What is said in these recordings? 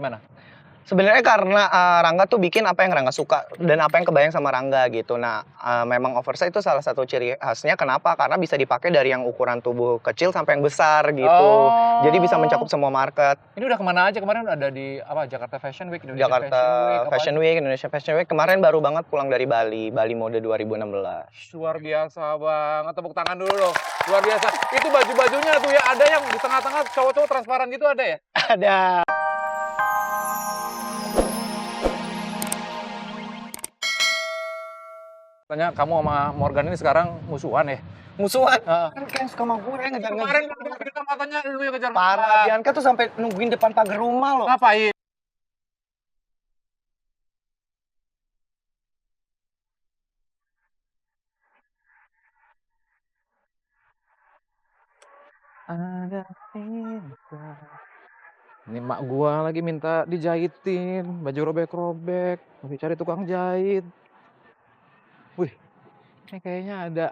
Gimana? Sebenarnya karena, Rangga tuh bikin apa yang Rangga suka dan apa yang kebayang sama Rangga gitu. Nah, memang oversize itu salah satu ciri khasnya kenapa, karena bisa dipakai dari yang ukuran tubuh kecil sampai yang besar gitu. Jadi bisa mencakup semua market. Ini udah kemana aja kemarin? Ada di apa? Jakarta Fashion Week, Indonesia Jakarta Fashion Week, Indonesia Fashion Week. Kemarin baru banget pulang dari Bali Mode 2016. luar biasa banget, tepuk tangan dulu loh. Luar biasa. Itu baju-bajunya tuh ya, ada yang di tengah-tengah cowok-cowok transparan gitu ada ya? Ada. Tanya kamu sama Morgan ini sekarang musuhan ya? Musuhan. Heeh. Kan kayak suka sama gue ngejar-ngejar. Kemarin kita katanya lu yang kejar Parah, Bianca tuh sampai nungguin depan pagar rumah loh. Ngapain? Ada cinta. Ini mak gua lagi minta dijahitin, baju robek-robek, masih cari tukang jahit. Wih, ini kayaknya ada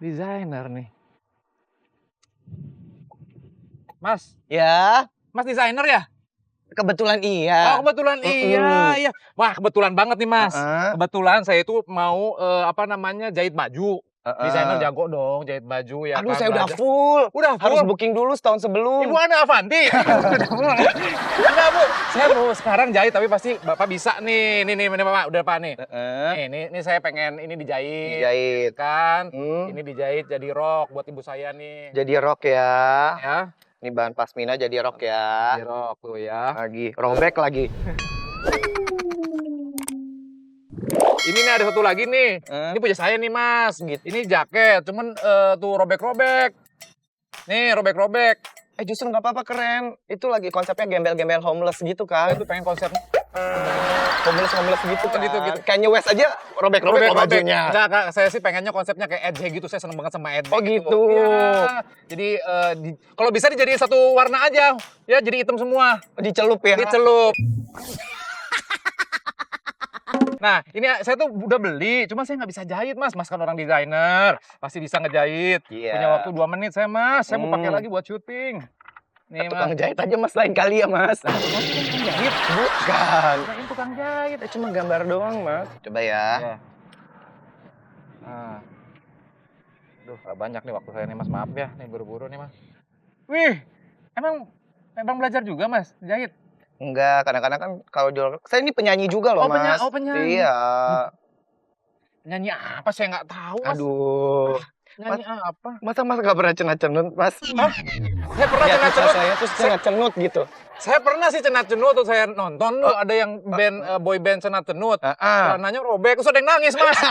desainer nih. Mas, Ya, Mas desainer ya? kebetulan iya. Oh, kebetulan iya. Wah, kebetulan banget nih, Mas. Heeh. Kebetulan saya itu mau apa namanya, jahit baju. Heeh. Desainer jago dong jahit baju ya Aduh, kan. saya udah belajar. full. Udah Harus full. booking dulu setahun sebelum. Ibu Ana Avanti. Enggak, Bu. Saya mau sekarang jahit tapi pasti Bapak bisa nih. Nih Pak, udah Pak nih. Heeh. Ini saya pengen ini dijahit. Dijahit. Kan? Hmm. Ini dijahit jadi rok buat ibu saya nih. Jadi rok ya. Ya. Ini bahan pasmina jadi rok ya. Jadi rok tuh ya. Lagi robek lagi. Ini nih ada satu lagi nih. Ini punya saya nih, Mas. Gitu. Ini jaket, cuman tuh robek-robek. Nih, robek-robek. Justru nggak apa-apa, keren. Itu lagi konsepnya gembel-gembel homeless gitu kan. Itu pengen konsep Homeless gitu kan. gitu. Kayaknya West aja robek-robek bajunya. Enggak, Kak, saya sih pengennya konsepnya kayak Edge gitu. Saya seneng banget sama Edge. Oh gitu. Iya. Jadi kalau bisa dijadiin satu warna aja. Ya, jadi hitam semua. Dicelup ya. Dicelup. Nah, ini saya tuh udah beli, cuma saya nggak bisa jahit, Mas. Mas kan orang desainer, pasti bisa ngejahit. Iya. Punya waktu 2 menit saya, Mas. Saya mau pakai lagi buat syuting. Nih, Tukang Mas. jahit aja Mas lain kali ya Mas. Mas kan tukang jahit. Bukan. Kirain tukang jahit. Cuma gambar doang Mas. Coba ya. Ya. Nah. Duh, gak banyak nih waktu saya nih, Mas. Maaf ya, nih buru-buru nih, Mas. Wih, emang belajar juga, Mas, jahit? Enggak, kadang-kadang kan kalau jual, saya ini penyanyi juga loh Mas. Penyanyi. Iya. Nyanyi apa? Saya nggak tahu, Mas. Aduh. Nyanyi apa? Masa Mas gak pernah cenat-cenut Mas? Hah? Saya pernah Ya, cenat-cenut. saya terus cenat-cenut gitu. Saya pernah sih cenat-cenut tuh saya nonton tuh ada yang band boy band cenat-cenut. Celananya robek terus ada yang nangis, Mas.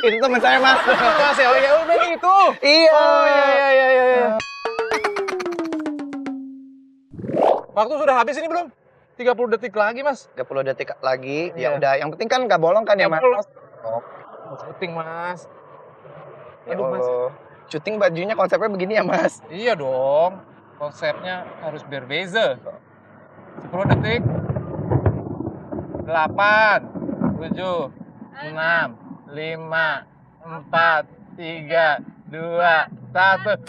Itu teman saya Mas. Mas ya, ya udah itu. Iya. Oh iya. Waktu sudah habis ini belum? 30 detik lagi, Mas. 30 detik lagi. Iya. Ya udah, yang penting kan nggak bolong kan ya Mas? Oh. Syuting, Mas. Ya Aduh, Mas. Allah. Syuting bajunya konsepnya begini ya Mas? Iya dong. Konsepnya harus berbeza. 10 detik. 8, 7, 6, 5, 4, 3, 2, 1.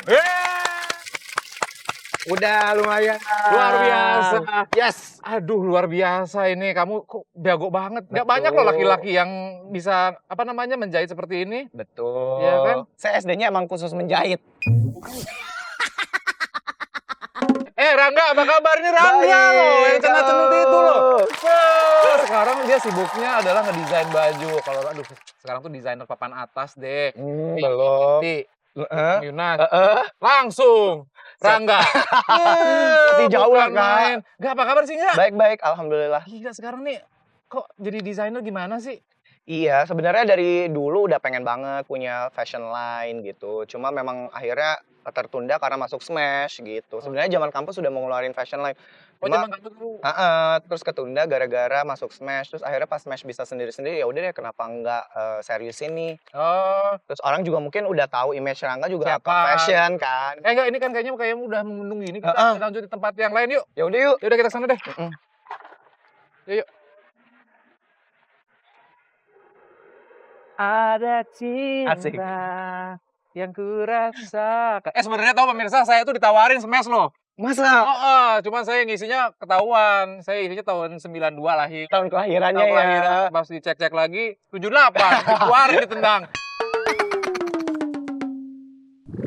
Udah lumayan. Luar biasa. Yes. Aduh, luar biasa ini. Kamu kok jago banget. Nggak Betul. banyak loh laki-laki yang bisa apa namanya menjahit seperti ini. Betul. Iya kan? Saya SD-nya emang khusus menjahit. Rangga, apa kabar? Ini Rangga Baik, loh, yang cenat-cenut halo. itu loh. Wah, sekarang dia sibuknya adalah ngedesain baju. Kalau aduh, sekarang tuh desainer papan atas deh. Belum. Yunas. Langsung Rangga. Masih jauh lah, Bukan Kak. main. Nggak, apa kabar sih, nggak? Baik-baik, alhamdulillah. Gila, sekarang nih kok jadi desainer gimana sih? Iya, sebenarnya dari dulu udah pengen banget punya fashion line gitu. Cuma memang akhirnya tertunda karena masuk Smash gitu. Sebenarnya zaman kampus sudah mau ngeluarin fashion line. Oh, Cuma zaman kamu dulu. terus ketunda gara-gara masuk Smash. Terus akhirnya pas Smash bisa sendiri-sendiri, ya udah deh kenapa enggak serius ini. Oh, Terus orang juga mungkin udah tahu image Rangga juga Siapa? fashion kan. enggak, ini kan kayaknya udah menunggu ini. Kita lanjut di tempat yang lain yuk. Ya udah yuk. Ya udah kita kesana deh. Yuk. Ada cinta Asik. yang kurasakan. Sebenarnya tahu pemirsa, saya tuh ditawarin Smash loh. Masa Heeh, cuman saya ngisinya ketahuan. Saya isinya tahun 92 lahir. tahun kelahirannya Tahun ya? kelahiran pas dicek-cek lagi 78, dikeluarin ditendang.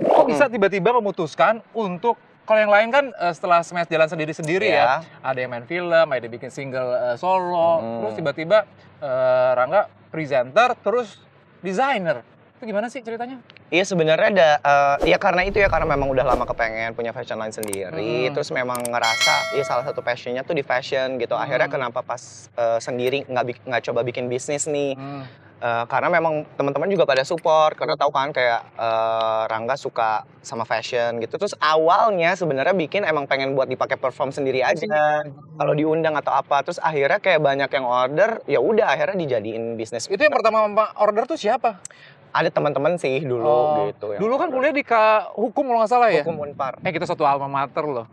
Kok bisa tiba-tiba memutuskan untuk kalau yang lain kan setelah Smash jalan sendiri-sendiri ya. Ada yang main film, ada yang bikin single solo, terus tiba-tiba Rangga presenter, terus desainer. Itu gimana sih ceritanya? Iya sebenarnya ya karena itu ya, karena memang udah lama kepengen punya fashion line sendiri, terus memang ngerasa ya salah satu passionnya tuh di fashion gitu. Akhirnya kenapa pas sendiri nggak coba bikin bisnis nih? Karena memang teman-teman juga pada support karena tahu kan kayak Rangga suka sama fashion gitu. Terus awalnya sebenarnya bikin emang pengen buat dipakai perform sendiri aja kalau diundang atau apa. Terus akhirnya kayak banyak yang order, ya udah akhirnya dijadiin bisnis. Itu yang pertama order tuh siapa? Ada teman-teman sih dulu gitu. Dulu kan kuliah di hukum kalau nggak salah ya? Hukum Unpar. Kita satu alma mater loh.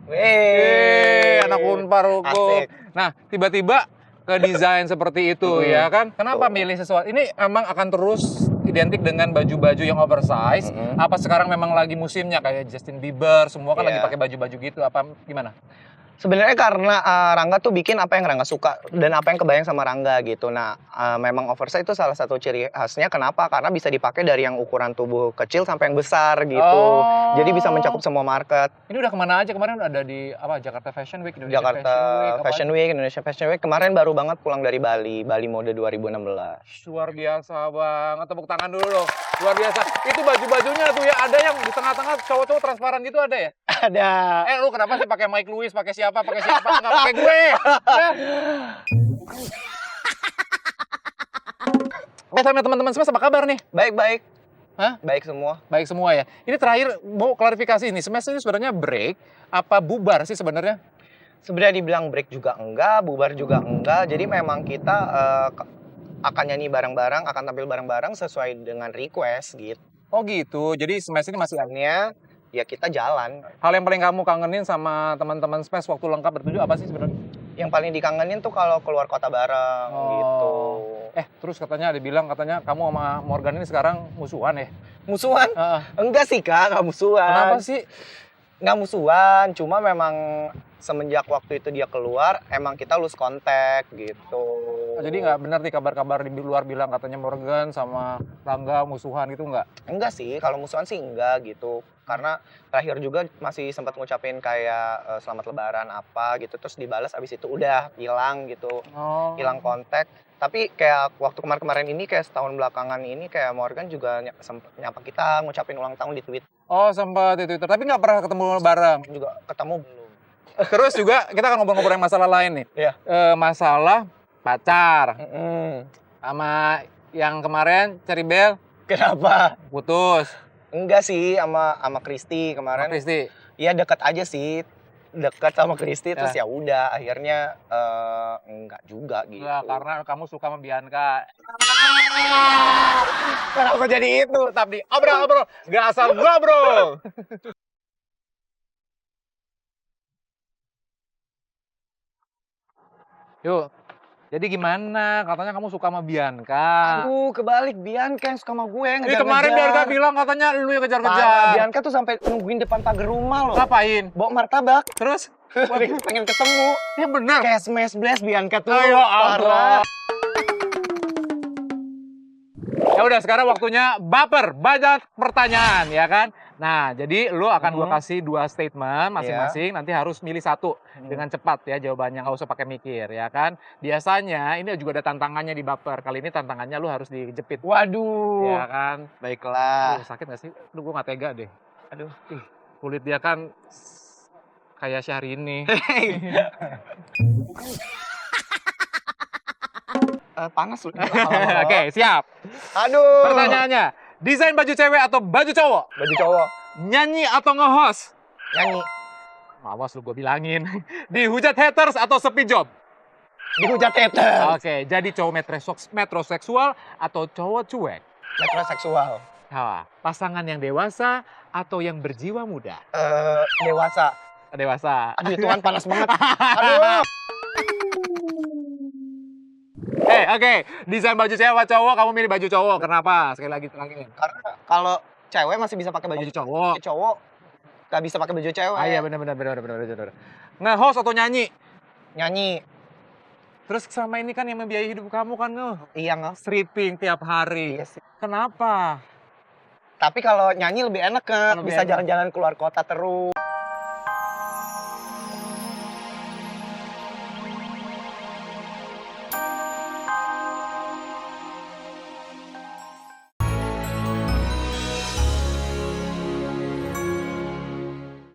Anak Anak Unpar hukum. Asik. Nah, tiba-tiba ke desain seperti itu ya kan? Kenapa milih sesuatu? Ini emang akan terus identik dengan baju-baju yang oversize. Apa sekarang memang lagi musimnya kayak Justin Bieber, semua kan lagi pakai baju-baju gitu? Apa gimana? Sebenarnya karena Rangga tuh bikin apa yang Rangga suka dan apa yang kebayang sama Rangga gitu. Nah, memang oversize itu salah satu ciri khasnya. Kenapa? Karena bisa dipakai dari yang ukuran tubuh kecil sampai yang besar gitu. Jadi bisa mencakup semua market. Ini udah kemana aja kemarin? Ada di apa? Jakarta Fashion Week, Indonesia Jakarta Fashion Week, Indonesia Fashion Week. Kemarin baru banget pulang dari Bali Mode 2016. Luar biasa banget, tepuk tangan dulu loh. Luar biasa. Itu baju-bajunya tuh ya, ada yang di tengah-tengah cowok-cowok transparan gitu ada ya? Ada. Lu kenapa sih pakai Mike Lewis, pakai siapa, nggak pakai gue? Sama teman-teman semua apa kabar nih? Baik-baik. Hah? Baik semua. Baik semua ya. Ini terakhir mau klarifikasi nih, Smash ini sebenarnya break apa bubar sih sebenarnya? Sebenarnya dibilang break juga enggak, bubar juga enggak. Jadi memang kita akan nyanyi bareng-bareng, akan tampil bareng-bareng sesuai dengan request gitu. Oh gitu. Jadi Smash ini masih Akhirnya ya kita jalan. hal yang paling kamu kangenin sama teman-teman Smash waktu lengkap bertujuh apa sih sebenarnya? Yang paling dikangenin tuh kalau keluar kota bareng gitu. Terus katanya katanya kamu sama Morgan ini sekarang musuhan ya? Musuhan? Enggak sih Kak, nggak musuhan. Kenapa sih? Nggak musuhan, cuma memang semenjak waktu itu dia keluar, emang kita lose contact gitu. Jadi nggak benar nih kabar-kabar di luar bilang katanya Morgan sama Rangga musuhan gitu nggak? Enggak sih, kalau musuhan sih enggak gitu. Karena terakhir juga masih sempat ngucapin kayak selamat lebaran apa gitu, terus dibalas abis itu udah hilang gitu. Hilang kontak. Tapi kayak waktu kemarin-kemarin ini, kayak setahun belakangan ini, kayak Morgan juga sempet nyapa kita, ngucapin ulang tahun di Twitter. Oh sempat di Twitter, tapi nggak pernah ketemu bareng. Juga ketemu belum. Terus juga kita akan ngobrol-ngobrol yang masalah lain nih. Iya. Masalah pacar. Sama yang kemarin Ceribel Kenapa? putus. Enggak sih, sama Kristi kemarin. Kristi. Iya dekat aja sih, dekat sama Kristi terus ya udah akhirnya enggak juga gitu. Enggak, karena kamu suka sama Bianca. Kenapa jadi itu? Tetap di obrol-obrol, nggak asal ngobrol. Yuk, jadi gimana? Katanya kamu suka sama Bianca. Aduh, kebalik, Bianca yang suka sama gue, Ini kemarin Bianca bilang katanya lu yang Parah, kejar-kejar. Bianca tuh sampai nungguin depan pagar rumah loh. Ngapain? Bawa martabak. Terus? Pengen ketemu. Ya benar. Kayak smash blast Bianca tuh. Ayo, parah. Ya udah, sekarang waktunya baper, banyak pertanyaan ya kan. Nah, jadi lu akan gua kasih 2 statement masing-masing, nanti harus milih satu dengan cepat ya jawabannya, nggak usah pakai mikir ya kan. Biasanya ini juga ada tantangannya di baper. Kali ini tantangannya lu harus dijepit. Waduh. Ya kan. Baiklah. Sakit gak sih? Lu gua nggak tega deh. Aduh. Kulit dia kan kayak Syahrini. Panas loh. Oke, siap. Aduh. Pertanyaannya, desain baju cewek atau baju cowok? Baju cowok. Nyanyi atau nge-host? Nyanyi. Awas lu gue bilangin. Dihujat haters atau sepi job? Dihujat haters. Oke, jadi cowok metroseksual atau cowok cuek? Metroseksual. Pasangan yang dewasa atau yang berjiwa muda? Dewasa. Dewasa. Aduh, Tuhan panas banget. Aduh. Oke. Desain baju cewek atau cowok, kamu milih baju cowok. Kenapa? Sekali lagi terangin. Karena kalau cewek masih bisa pakai baju Baju cowok. cowok Gak bisa pakai baju cewek. Ah iya benar. Nge-host atau nyanyi? Nyanyi. Terus selama ini kan yang membiayai hidup kamu kan Iya nggak? stripping tiap hari. Iya sih. Kenapa? Tapi kalau nyanyi lebih enak kan, Lebih bisa enak. jalan-jalan keluar kota terus.